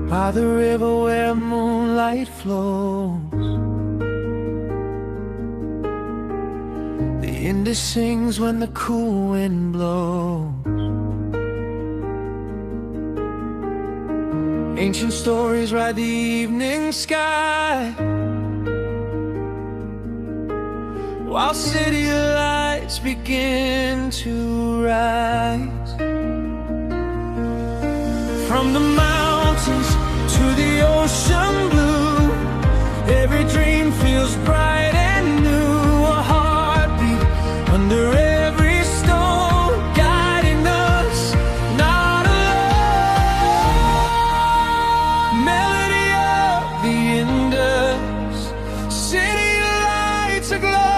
by the river where moonlight flows. The Indus sings when the cool wind blows. Ancient stories ride the evening sky, while city lights begin to rise. From the mountains to the ocean blue, every dream feels bright and new. A heartbeat under every stone, guiding us, not alone. Melody of the Indus, city lights aglow.